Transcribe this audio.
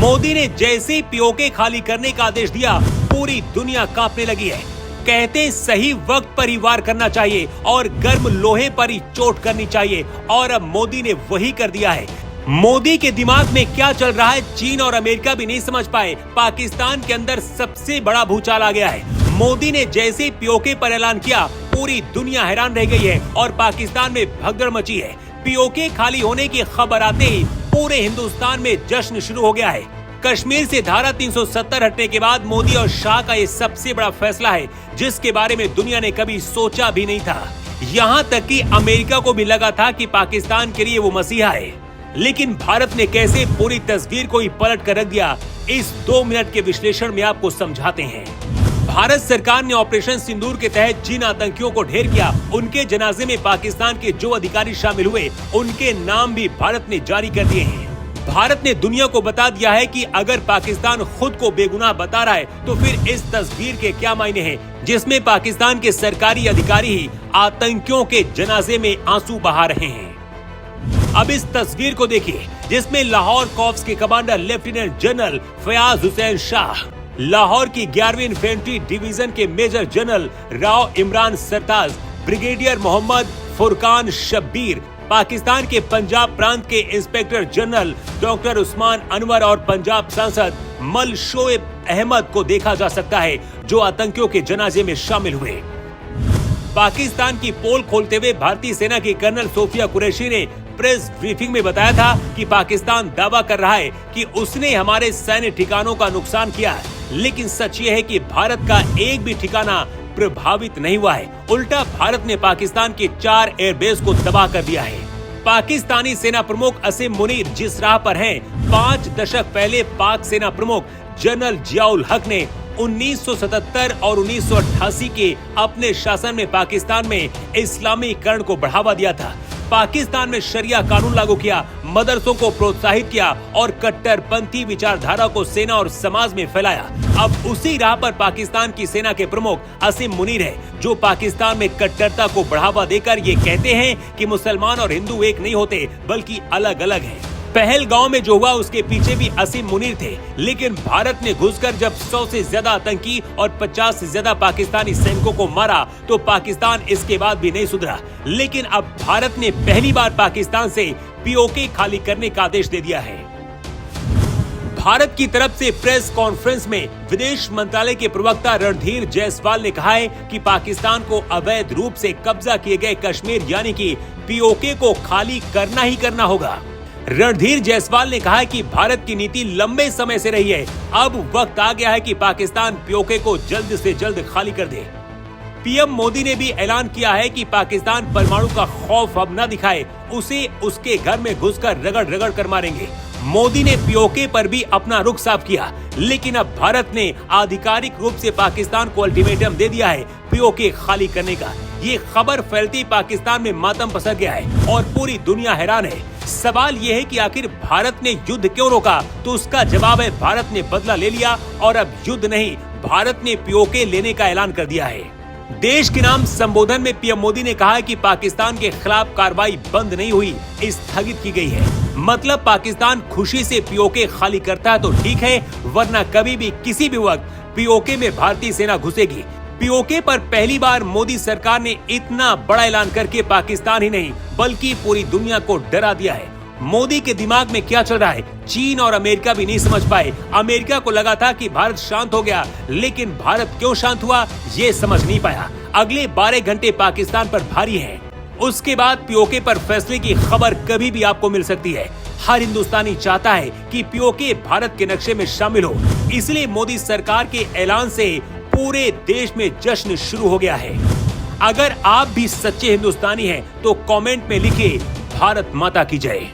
मोदी ने जैसे पीओके खाली करने का आदेश दिया, पूरी दुनिया कांपने लगी है। कहते सही वक्त पर ही वार करना चाहिए और गर्म लोहे पर ही चोट करनी चाहिए, और अब मोदी ने वही कर दिया है। मोदी के दिमाग में क्या चल रहा है, चीन और अमेरिका भी नहीं समझ पाए। पाकिस्तान के अंदर सबसे बड़ा भूचाल आ गया है। मोदी ने जैसे पीओके पर ऐलान किया, पूरी दुनिया हैरान रह गई है और पाकिस्तान में भगदड़ मची है। पीओके खाली होने की खबर आते ही पूरे हिंदुस्तान में जश्न शुरू हो गया है। कश्मीर से धारा 370 हटने के बाद मोदी और शाह का ये सबसे बड़ा फैसला है, जिसके बारे में दुनिया ने कभी सोचा भी नहीं था। यहाँ तक कि अमेरिका को भी लगा था कि पाकिस्तान के लिए वो मसीहा है, लेकिन भारत ने कैसे पूरी तस्वीर को ही पलट कर रख दिया, इस 2 मिनट के विश्लेषण में आपको समझाते हैं। भारत सरकार ने ऑपरेशन सिंदूर के तहत जिन आतंकियों को ढेर किया, उनके जनाजे में पाकिस्तान के जो अधिकारी शामिल हुए, उनके नाम भी भारत ने जारी कर दिए हैं। भारत ने दुनिया को बता दिया है कि अगर पाकिस्तान खुद को बेगुनाह बता रहा है, तो फिर इस तस्वीर के क्या मायने हैं, जिसमें पाकिस्तान के सरकारी अधिकारी ही आतंकियों के जनाजे में आंसू बहा रहे हैं। अब इस तस्वीर को देखिए, जिसमें लाहौर कॉर्प्स के commander lieutenant general Fayaz Hussain Shah, Lahore की 11वीं इन्फेंट्री डिवीजन के major general Rao Imran Sartaj, brigadier Mohammad Furqan Shabbir, Pakistan के पंजाब प्रांत के inspector general doctor Usman Anwar और पंजाब सांसद मल शोएब अहमद को देखा जा सकता है, जो आतंकियों के जनाजे में शामिल हुए। पाकिस्तान की पोल खोलते हुए भारतीय सेना की कर्नल सोफिया कुरैशी ने प्रेस ब्रीफिंग में बताया था कि पाकिस्तान दावा कर रहा है कि उसने हमारे सैन्य ठिकानों का नुकसान किया है, लेकिन सच ये है कि भारत का एक भी ठिकाना प्रभावित नहीं हुआ है। उल्टा भारत ने पाकिस्तान के 4 एयरबेस को तबाह कर दिया है। पाकिस्तानी सेना प्रमुख असीम मुनीर जिस राह पर हैं, 5 दशक पहले पाक सेना प्रमुख जनरल जियाउल हक ने 1977 और 1988 के अपने शासन में पाकिस्तान में इस्लामीकरण को बढ़ावा दिया था। पाकिस्तान में शरिया कानून लागू किया, मदरसों को प्रोत्साहित किया और कट्टरपंथी विचारधारा को सेना और समाज में फैलाया। अब उसी राह पर पाकिस्तान की सेना के प्रमुख असीम मुनीर है, जो पाकिस्तान में कट्टरता को बढ़ावा देकर ये कहते हैं कि मुसलमान और हिंदू एक नहीं होते, बल्कि अलग अलग हैं। पहलगांव में जो हुआ, उसके पीछे भी असीम मुनीर थे, लेकिन भारत ने घुसकर जब 100 से ज्यादा आतंकी और 50 से ज्यादा पाकिस्तानी सैनिकों को मारा, तो पाकिस्तान इसके बाद भी नहीं सुधरा। लेकिन अब भारत ने पहली बार पाकिस्तान से पीओके खाली करने का आदेश दे दिया है। भारत की तरफ से प्रेस कॉन्फ्रेंस में विदेश मंत्रालय के प्रवक्ता रणधीर जायसवाल ने कहा है कि पाकिस्तान को अवैध रूप से कब्जा किए गए कश्मीर यानी कि पीओके को खाली करना ही करना होगा। रणधीर जायसवाल ने कहा कि भारत की नीति लंबे समय से रही है, अब वक्त आ गया है कि पाकिस्तान पीओके को जल्द से जल्द खाली कर दे। पीएम मोदी ने भी ऐलान किया है कि पाकिस्तान परमाणु का खौफ अब न दिखाए, उसे उसके घर में घुसकर रगड़ रगड़ कर मारेंगे। मोदी ने पीओके पर भी अपना रुख साफ किया, लेकिन अब भारत ने आधिकारिक रूप से पाकिस्तान को अल्टीमेटम दे दिया है पीओके खाली करने का। ये खबर फैलती पाकिस्तान में मातम पसर गया है और पूरी दुनिया हैरान है। सवाल ये है कि आखिर भारत ने युद्ध क्यों रोका, तो उसका जवाब है भारत ने बदला ले लिया और अब युद्ध नहीं, भारत ने पीओके लेने का ऐलान कर दिया है। देश के नाम संबोधन में पीएम मोदी ने कहा कि पाकिस्तान के खिलाफ कार्रवाई बंद नहीं हुई, स्थगित की गई है। मतलब पाकिस्तान खुशी से पीओके खाली करता है तो ठीक है, वरना कभी भी किसी भी वक्त पीओके में भारतीय सेना घुसेगी। पीओके पर पहली बार मोदी सरकार ने इतना बड़ा ऐलान करके पाकिस्तान ही नहीं, बल्कि पूरी दुनिया को डरा दिया है। मोदी के दिमाग में क्या चल रहा है, चीन और अमेरिका भी नहीं समझ पाए। अमेरिका को लगा था कि भारत शांत हो गया, लेकिन भारत क्यों शांत हुआ, ये समझ नहीं पाया। अगले 12 घंटे पाकिस्तान पर भारी हैं। उसके बाद पीओके पर फैसले की खबर कभी भी आपको मिल सकती है। हर हिंदुस्तानी चाहता है कि पीओके भारत के नक्शे में शामिल हो, इसलिए मोदी सरकार के ऐलान से पूरे देश में जश्न शुरू हो गया है। अगर आप भी सच्चे हिंदुस्तानी हैं, तो कमेंट में लिखिए भारत माता की जय।